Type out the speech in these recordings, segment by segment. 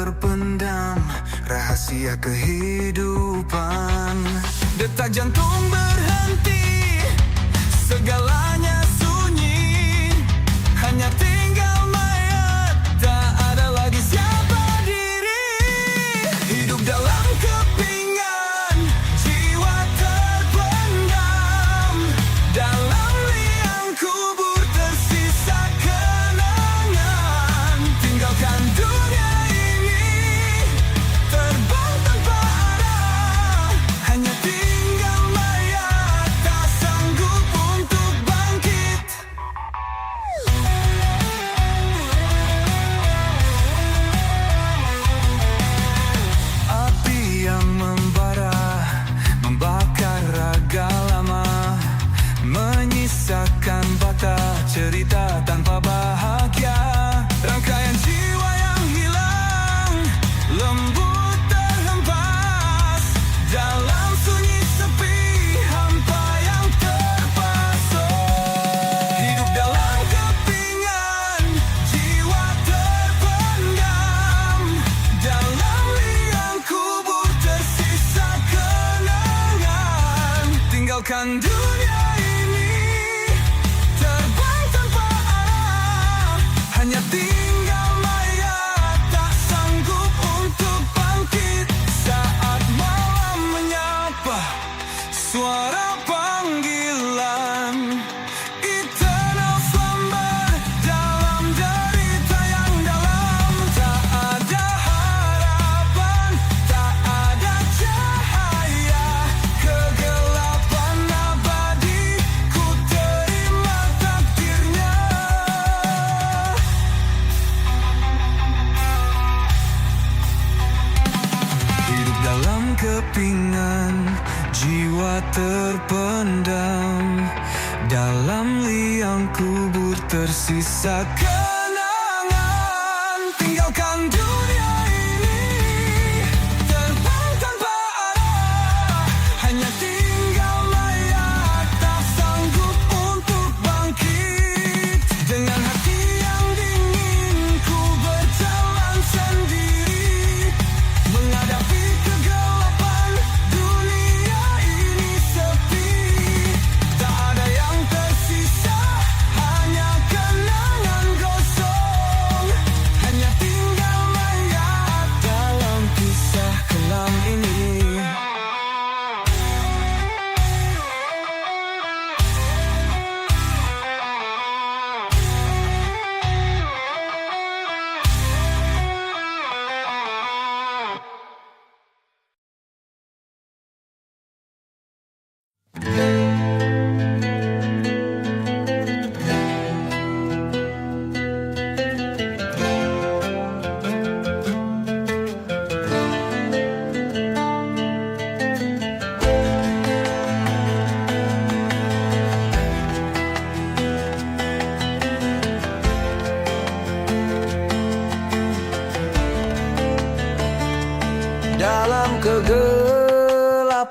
terpendam, rahasia kehidupan. Detak jantung berhenti, segalanya sunyi, hanya tinggal mayat, tak ada lagi siapa diri. Hidup dalam kepingan, jiwa terpendam, dalam liang kubur tersisa kenangan. Tinggalkan dunia ini, terbang tanpa arah, hanya tinggal mayat, tak sanggup untuk bangkit. Api yang membara, membakar raga lama, menyisakan bata cerita tanpa bahagia. Rangkaian jiwa yang hilang, lembut terhempas, dalam sunyi sepi, hampa yang terpasung. Hidup dalam kepingan, jiwa terpendam, dalam liang kubur tersisa kenangan. Tinggalkan dunia ini, terbang tanpa arah, hanya tinggal mayat, tak sanggup untuk bangkit. Saat malam menyapa, suara panggilan, eternal slumber, dalam derita yang dalam. Tak ada harapan, tak ada cahaya, kegelapan abadi, ku terima takdirnya. Hidup dalam kepingan, jiwa terpendam, dalam liang kubur tersisa kenangan. Tinggalkan dunia ini, terbang tanpa arah, hanya tinggal mayat, tak sanggup untuk bangkit. Dengan hati yang dingin, ku berjalan sendiri, menghadapi kegelapan, dunia ini sepi. Tak ada yang tersisa, hanya kenangan gosong, hanya tinggal mayat dalam kisah kelam ini. Dalam kegelapan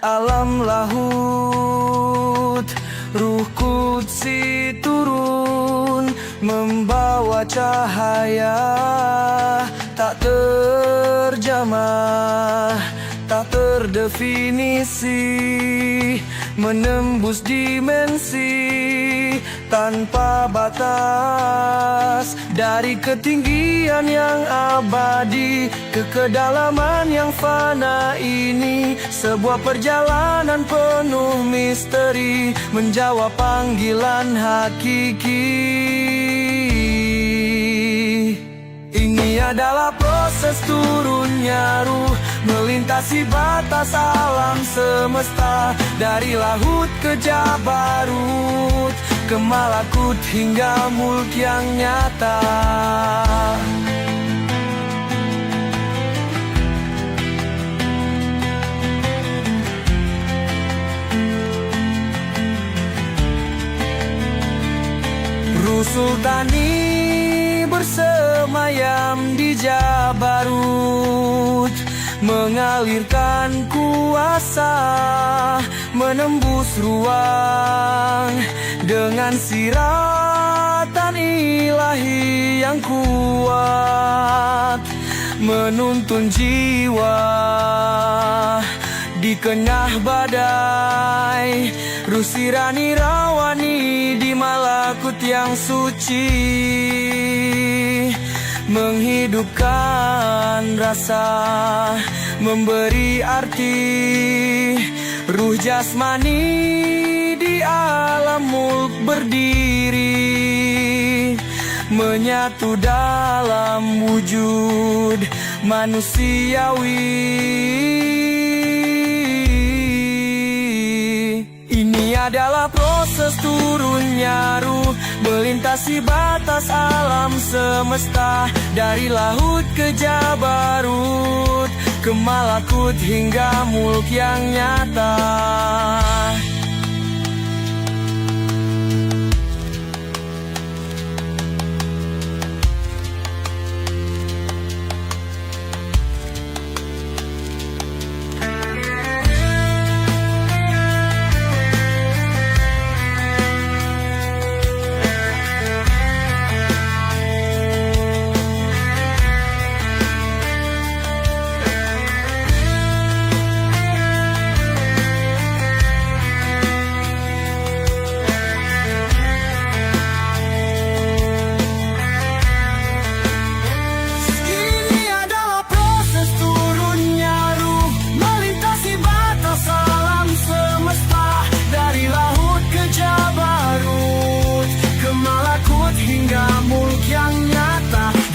alam lahut, Ruh Qudsi turun membawa cahaya, tak terjamah, tak terdefinisi, menembus dimensi tanpa batas. Dari ketinggian yang abadi ke kedalaman yang fana ini, sebuah perjalanan penuh misteri, menjawab panggilan hakiki. Ini adalah proses turunnya ruh, melintasi batas alam semesta, dari lahut ke jabarut, ke malakut hingga mulk yang nyata. Ruh Sultani bersemayam di Jabarut, mengalirkan kuasa, menembus ruang dengan siratan ilahi yang kuat. menuntun jiwa di kengah badai. Rusirani rawani di malakut yang suci, menghidupkan rasa, memberi arti. Ruh jasmani di alam mulk berdiri, menyatu dalam wujud manusiawi. Ini adalah proses turunnya ruh, melintasi batas alam semesta, dari laut ke Jabarut, ke malakut hingga mulk yang nyata.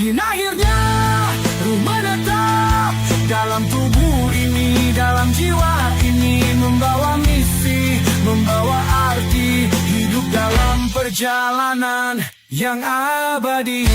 Dan akhirnya ruh menetap dalam tubuh ini, dalam jiwa ini, membawa misi, membawa arti, hidup dalam perjalanan yang abadi.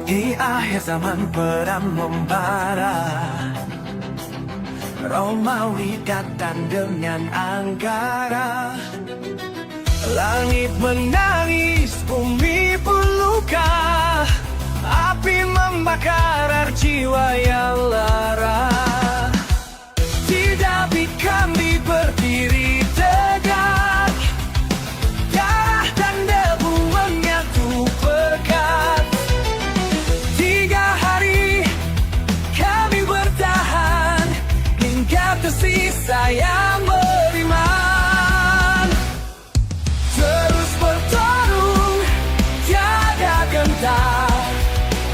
Di akhir zaman perang membara, Romawi datang dengan Anggara. Langit menangis, bumi pun luka, api membakar jiwa yang lara. Tidak kami berdiri tegak, darah dan debu menyatu pekat. 3 hari kami bertahan, hingga tersisa yang beriman. Terus bertarung, tiada gentar,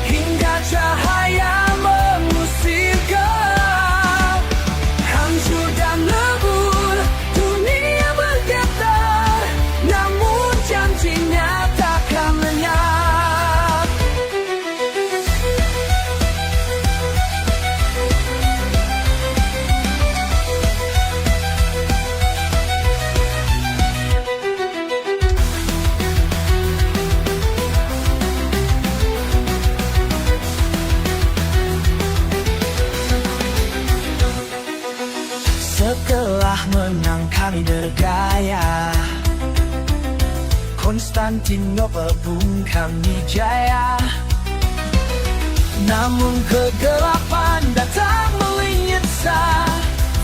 hingga cahaya mengusir gelap. Hancur dan lebur, dunia bergetar, namun janjinya takkan lenyap. Setelah menang kami bergaya, Konstantinopel pun kami jaya. Namun kegelapan datang melenyitsa,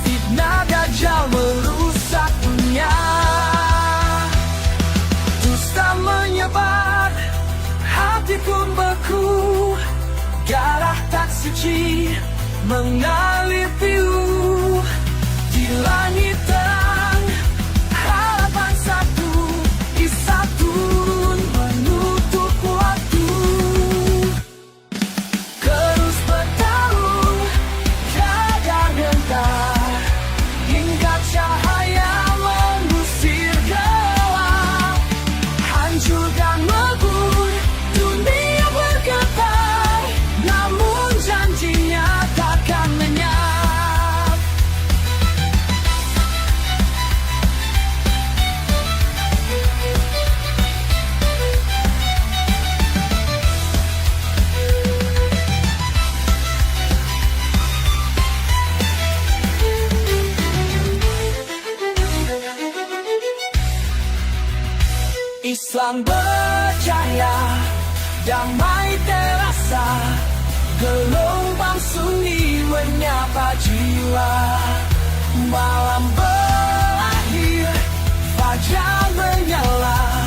fitnah Dajjal merusak dunia. Dusta menyebar, hati pun beku, darah tak suci mengalir pilu. Di langit terang, harapan satu, Isa turun menutup waktu. Bulan bercahaya, damai terasa, gelombang sunyi menyapa jiwa. Malam berakhir, fajar menyala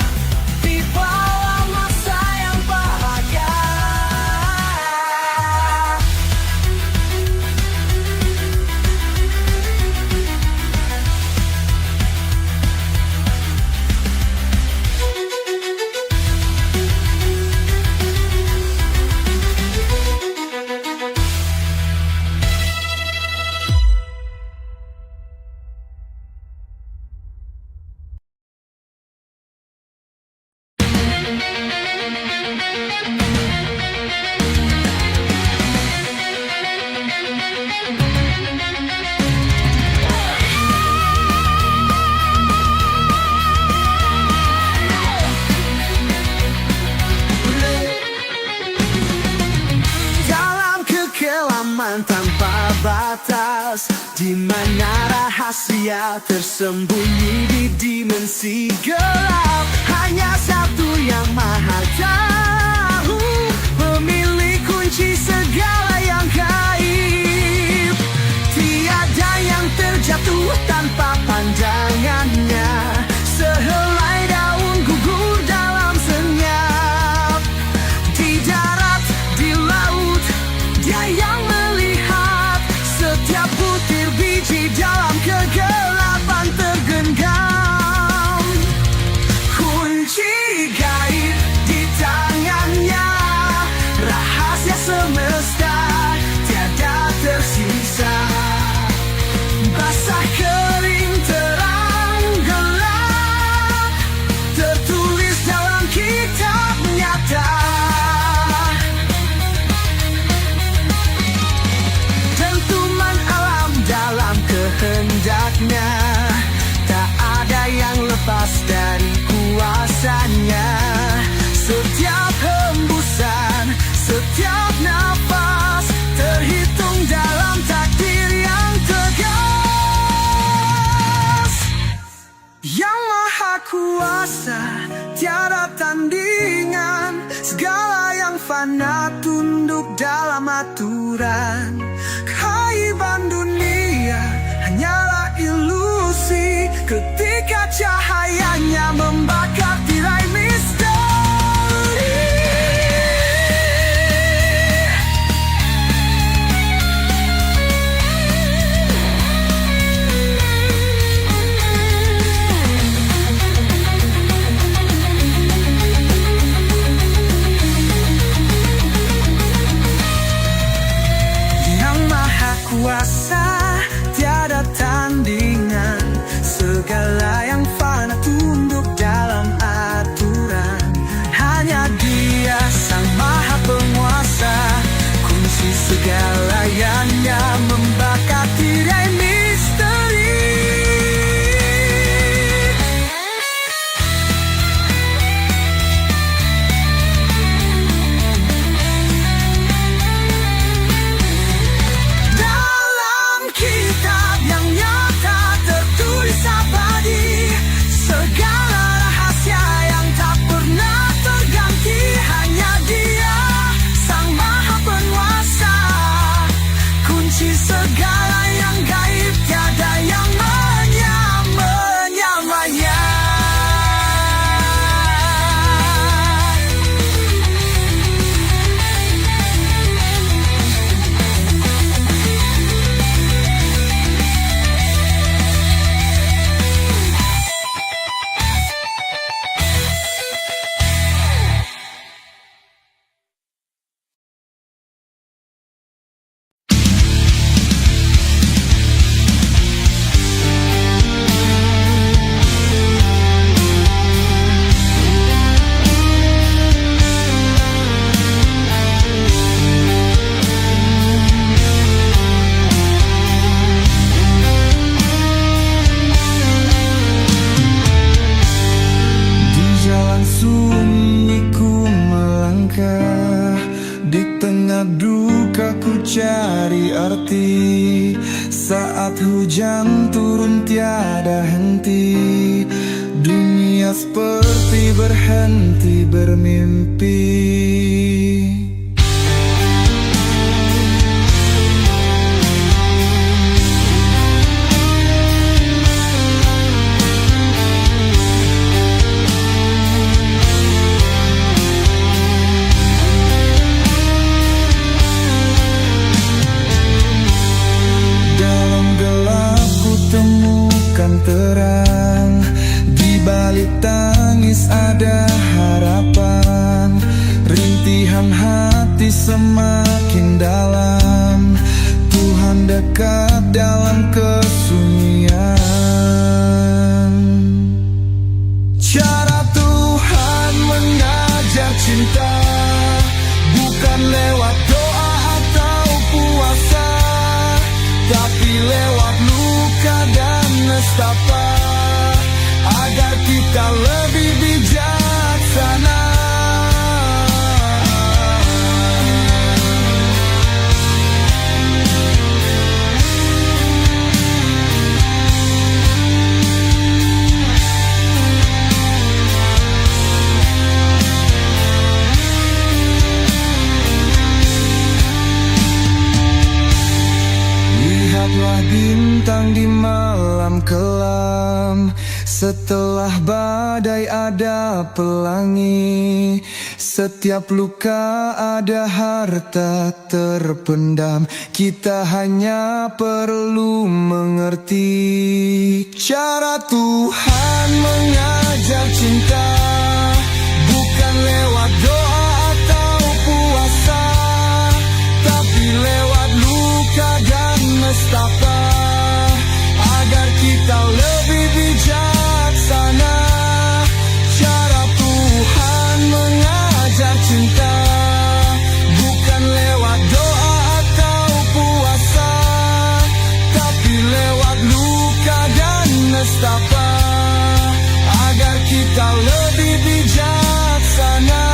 di bawah masa yang bahagia. Dalam kekelaman tanpa batas, di mana rahasia tersembunyi di dimensi gelap, hanya satu yang maha tahu, pemilik kunci segala yang gaib. Tiada yang terjatuh tanpa pandangannya, sehelai daun gugur dalam senyap. Di darat, di laut, dia yang melihat setiap butir biji dalam kegelapan tergenggam. Kunci gaib di tangannya, rahasia semesta tiada tersisa. Basah kering terang gelap, tertulis dalam kitab nyata. Dentuman alam dalam kehendaknya, tak ada yang lepas dari kuasanya. Setiap hembusan, setiap nafas terhitung dalam takdir yang tegas. Yang maha kuasa, tiada tandingan, segala yang fana tunduk dalam aturan. Kehaiban dunia hanyalah ilusi ketika cahayanya membakar tirai misteri. Yang maha kuasa, tiada tandingan, segala yang fana tunduk dalam aturan. Hanya Dia sang maha penguasa, kunci segalanya membakar tirai misteri. Dalam kitab yang nyata tertulis abadi, segala rahasia yang tak pernah terganti. Hanya Dia sang maha penguasa, kunci segala yang gaib, tiada yang menyamanya. Di jalan sunyi ku melangkah, di tengah duka ku cari arti. Saat hujan turun tiada henti, dunia dunia seperti berhenti bermimpi. Dalam gelap ku temukan terang, di balik tangis ada harapan. Rintihan hati semakin dalam, Tuhan dekat dalam kesunyian. Cara Tuhan mengajar cinta bukan lewat doa atau puasa, tapi lewat luka dan nestapa, agar kita lebih bijaksana. Lihatlah bintang di malam kelam, setelah badai ada pelangi. Setiap luka ada harta terpendam, kita hanya perlu mengerti. Cara Tuhan mengajar cinta bukan lewat doa atau puasa, tapi lewat luka dan nestapa, agar kita lebih bijaksana. Cara Tuhan mengajar cinta bukan lewat doa atau puasa, tapi lewat luka dan nestapa, agar kita lebih bijaksana.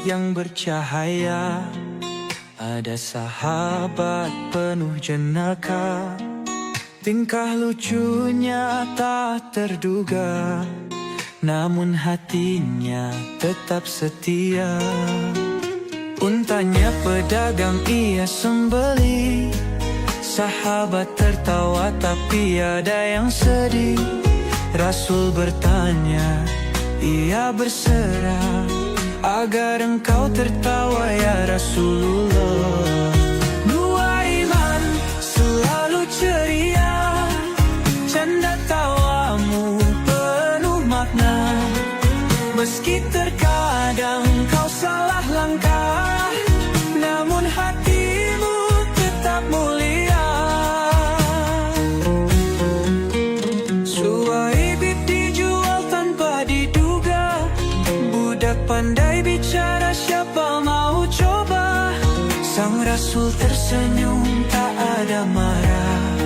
Yang bercahaya, ada sahabat penuh jenaka. Tingkah lucunya tak terduga, namun hatinya tetap setia. Untanya pedagang ia sembeli, sahabat tertawa tapi ada yang sedih. Rasul bertanya, ia berserah, agar engkau tertawa ya Rasulullah. Dua iman selalu ceria, canda tawamu penuh makna. Meski terkadang kau salah langkah, namun hatimu tetap mulia. Suhaib dijual tanpa diduga, budak pandai bicara siapa mau coba. Sang Rasul tersenyum tak ada marah,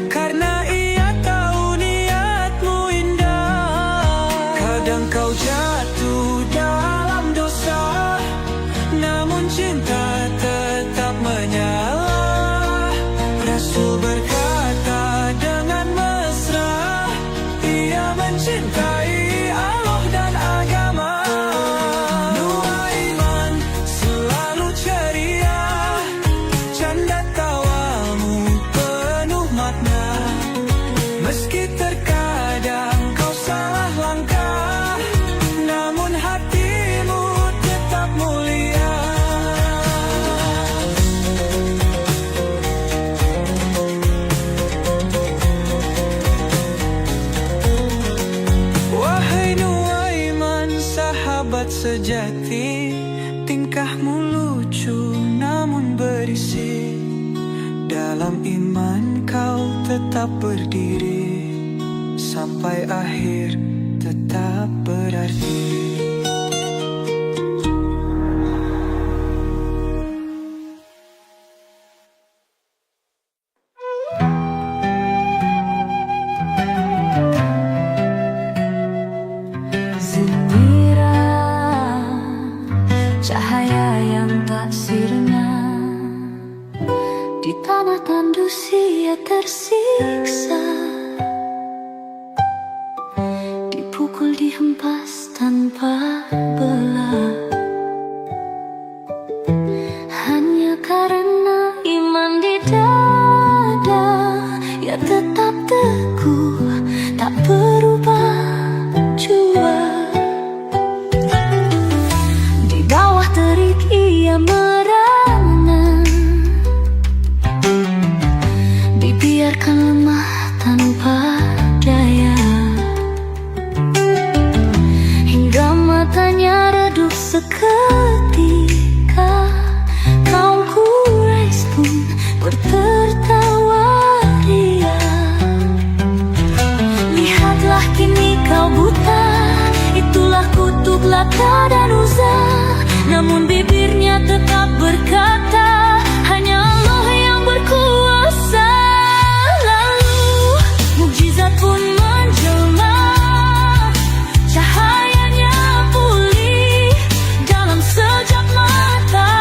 karena ia tahu niatmu indah. Kadang kau jatuh dalam dosa, namun cinta tetap menyala. Rasul berkata dengan mesra, ia mencintai Allah dan agama. Dua iman selalu ceria, canda tawamu Dalam iman kau tetap berdiri, sampai akhir tetap berarti. Zinira, cahaya yang tak sirna, di tanah tandus ia tersiksa, dipukul dihempas tanpa belah, hanya karena iman di dada. Ia tetap teguh, tak berubah jua. Di bawah terik ia merana, dibiarkan lemah tanpa daya, hingga matanya redup seketika. Kaum Quraisy pun bertertawa ria. Lihatlah kini kau buta, itulah kutub Lata dan Uzza. Namun bibirnya tetap berkata, hanya Allah yang berkuasa. Lalu mukjizat pun menjelma, cahayanya pulih dalam sekejap mata,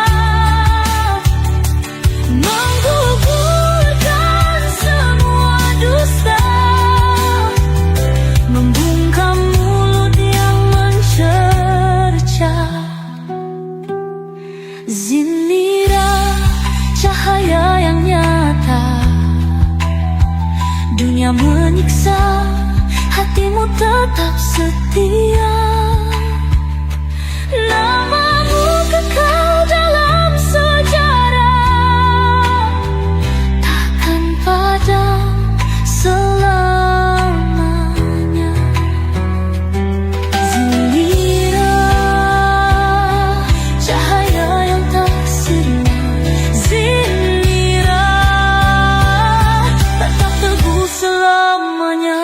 menggugurkan semua dusta, membungkam mulut yang mencerca. Zinira, cahaya yang nyata, dunia menyiksa, hatimu tetap setia. Namamu kekal dalam sejarah, takkan padam selamanya. Zinira, cahaya yang tak sirna. Zinira, tetap teguh selamanya.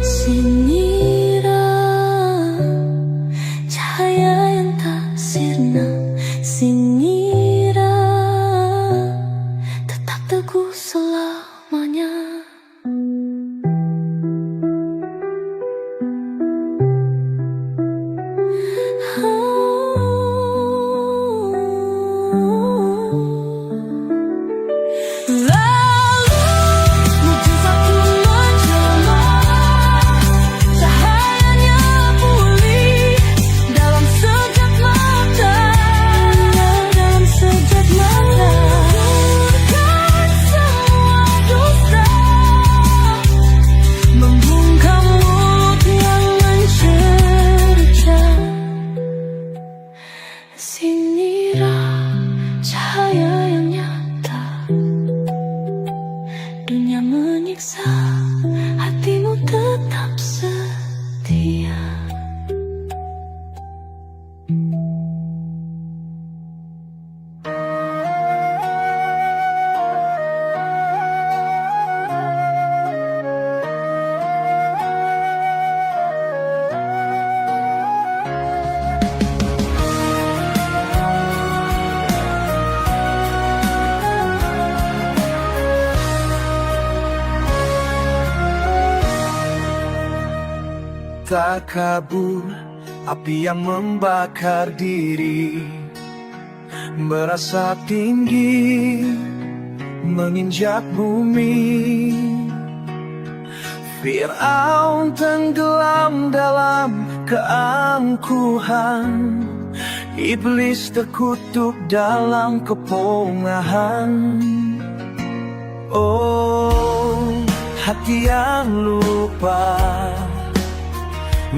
Zinira, cahaya yang tak sirna. Zinira, tetap teguh selamanya. Lalu mukjizat pun menjelma, cahayanya pulih dalam sekejap mata, dalam sekejap mata, menggugurkan semua dusta, membungkam mulut yang mencerca. Zinira, cahaya yang nyata, dunia menyiksa, hatimu tetap setia. Tak kabur, api yang membakar diri, merasa tinggi, menginjak bumi. Fir'aun tenggelam dalam keangkuhan, iblis terkutuk dalam kepungahan. Oh, hati yang lupa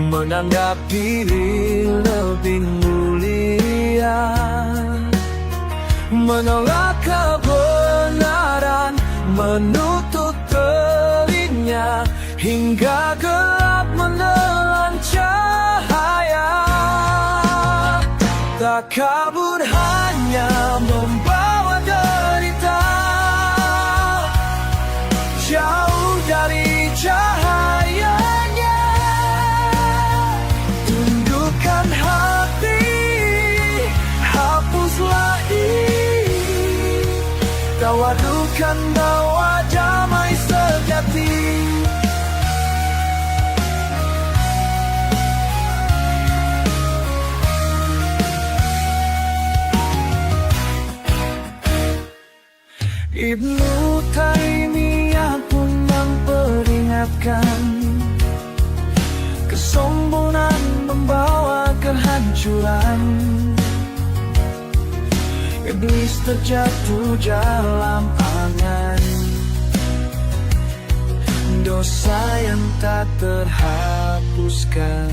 menganggap diri lebih mulia, menolak kebenaran, menutup telinga hingga gelap menelan cahaya. Takabur hanya membawa derita, jauh dari cahayanya. Tundukkan hati, hapuslah iri, tawadukan bawa damai sejati. Ibnu Taimiyah pun memperingatkan, kesombongan membawa kehancuran. Iblis terjatuh dalam angan dosa yang tak terhapuskan.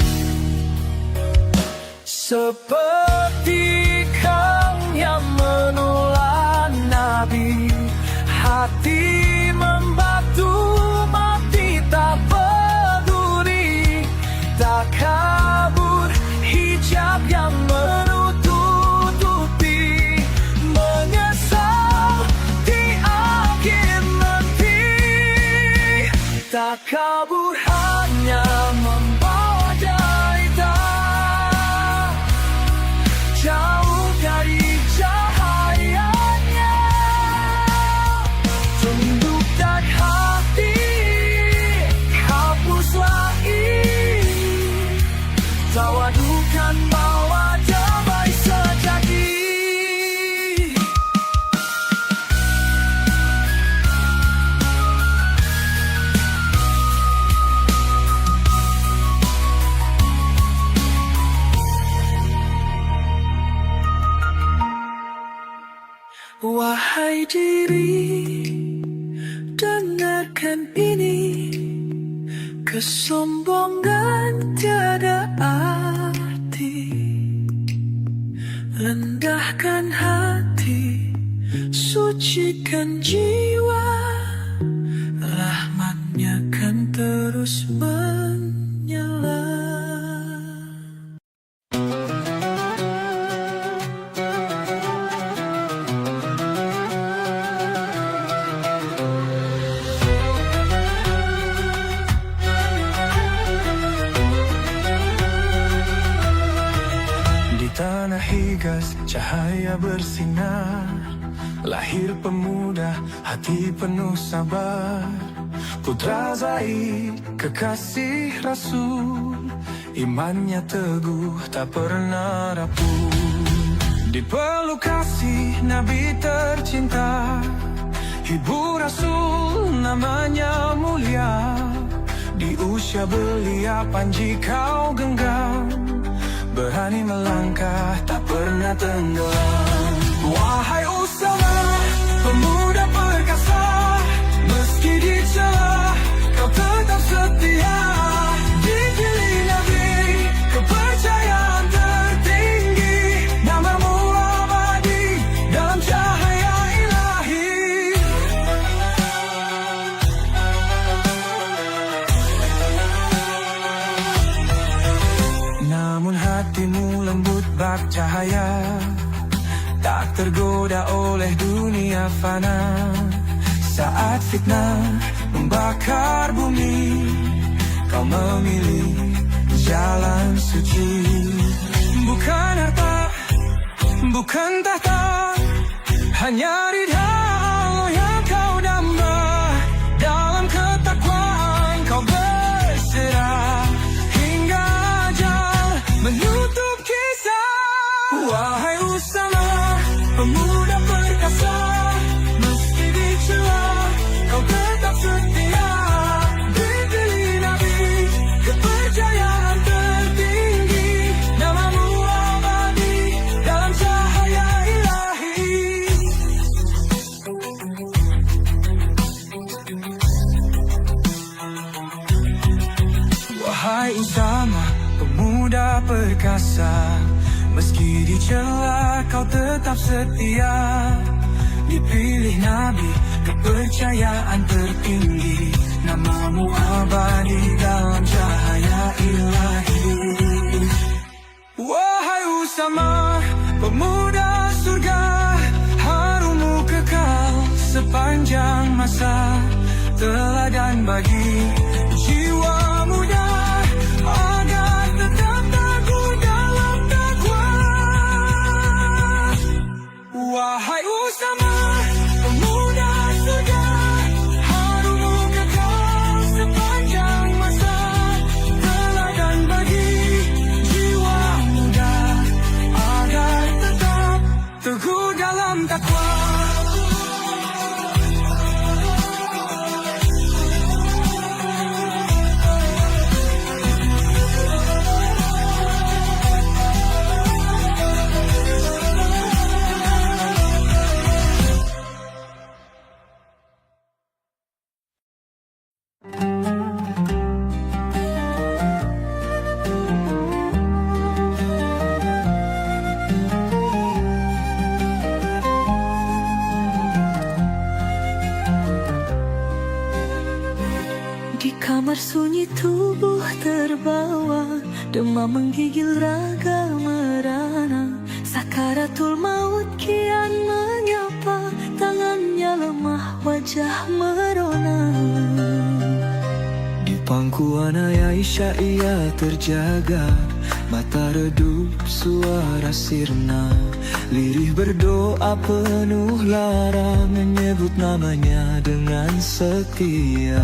Seperti kang yang menelan Nabi, hati membatu, mati tak peduli. Takabur hijab yang menutupi, menyesal di akhir nanti. Takabur hanya membawa derita, jauh dari cahayanya. Tundukkan hati, hapuslah iri, tawadukan bawa damai sejati. Wahai diri, dengarkan ini, kesombongan tiada arti. Rendahkan hati, sucikan jiwa, rahmatnya kan terus menyala. Tanah Higas cahaya bersinar, lahir pemuda hati penuh sabar. Putra Zaid kekasih Rasul, imannya teguh tak pernah rapuh. Dipeluk kasih Nabi tercinta, ibu Rasul namanya mulia. Di usia belia Panji kau genggam, berani melangkah, tak pernah tenggelam. Wahai Usama, pemuda perkasa, meski dicela, kau tetap setia. Dipilih Nabi, kepercayaan tertinggi, namamu abadi dalam cahaya ilahi. Namun hatimu lembut bak cahaya, tak tergoda oleh dunia fana. Saat fitnah membakar bumi, kau memilih jalan suci. Bukan harta, bukan tahta, hanya ridha Allah yang kau damba. Dalam ketakwaan kau berserah, hingga ajal menutup kisah. Wahai Usama, pemuda perkasa, meski dicela, kau tetap setia. Dipilih Nabi, kepercayaan tertinggi, namamu abadi dalam cahaya ilahi. Wahai Usama, pemuda perkasa, meski dicela kau tetap setia. Dipilih Nabi, kepercayaan tertinggi, namamu abadi dalam cahaya ilahi. Wahai Usama, pemuda surga, harummu kekal sepanjang masa. Teladan bagi jiwa muda agar tetap teguh dalam takwa. Wahai Usama, pemuda surga, harummu kekal sepanjang masa. Teladan bagi jiwa muda agar tetap teguh dalam takwa. Di kamar sunyi tubuh terbawa, demam menggigil raga merana. Sakaratul maut kian menyapa, tangannya lemah, wajah merona. Di pangkuan Aisyah ia terjaga, mata redup suara sirna. Lirih berdoa penuh lara, menyebut namanya dengan setia.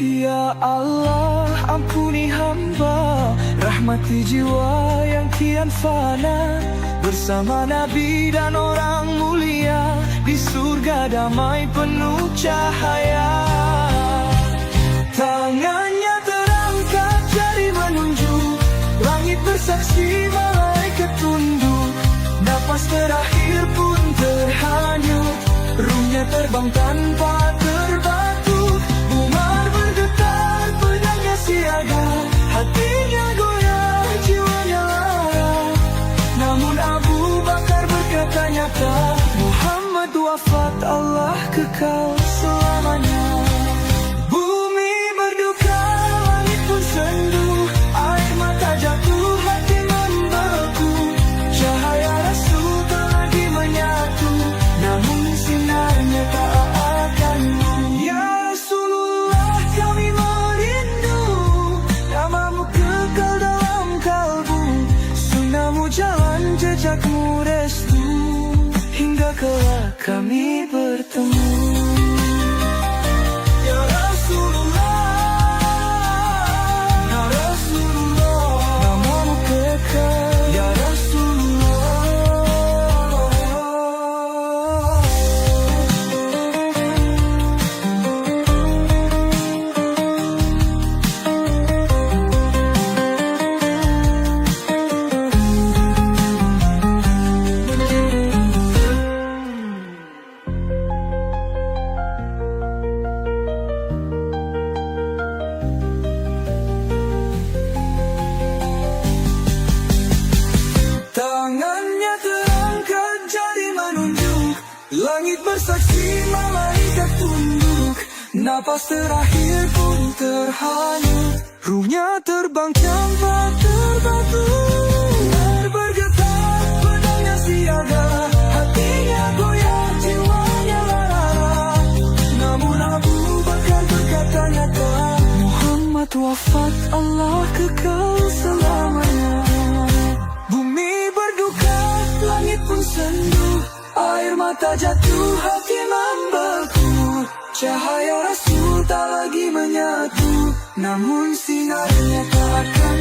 Ya Allah, ampuni hamba, rahmati jiwa yang kian fana. Bersama Nabi dan orang mulia, di surga damai penuh cahaya. Tangannya terangkat jari menunjuk, langit bersaksi malaikat tunduk. Napas terakhir pun terhanyut, ruhnya terbang tanpa terbatu. Umar bergetar, pedangnya siaga, hatinya goyah, jiwanya lara. Namun Abu Bakar berkata nyata, Muhammad wafat, Allah kekal selamanya. Bumi berduka, langit pun sendu, air mata jatuh, hati membeku. Cahaya Rasul tak lagi menyatu, namun sinarnya tak akanmu. Ya Rasulullah, kami merindu, namamu kekal dalam kalbu. Sunnahmu jalan, jejakmu restu, hingga kelak kami bertemu. Ya Rasulullah, ya Rasulullah, namamu kekal, ya Rasulullah. Tangannya terangkat jari menunjuk, langit bersaksi malaikat tunduk. Napas terakhir pun terhanyut, ruhnya terbang tanpa terbatu. Umar bergetar, pedangnya siaga, hatinya goyah, jiwanya lara. Namun Abu Bakar berkata nyata, Muhammad wafat, Allah kekal selamanya. Bumi berduka, langit pun sendu, air mata jatuh, hati membeku. Cahaya Rasul tak lagi menyatu, namun sinarnya tak akan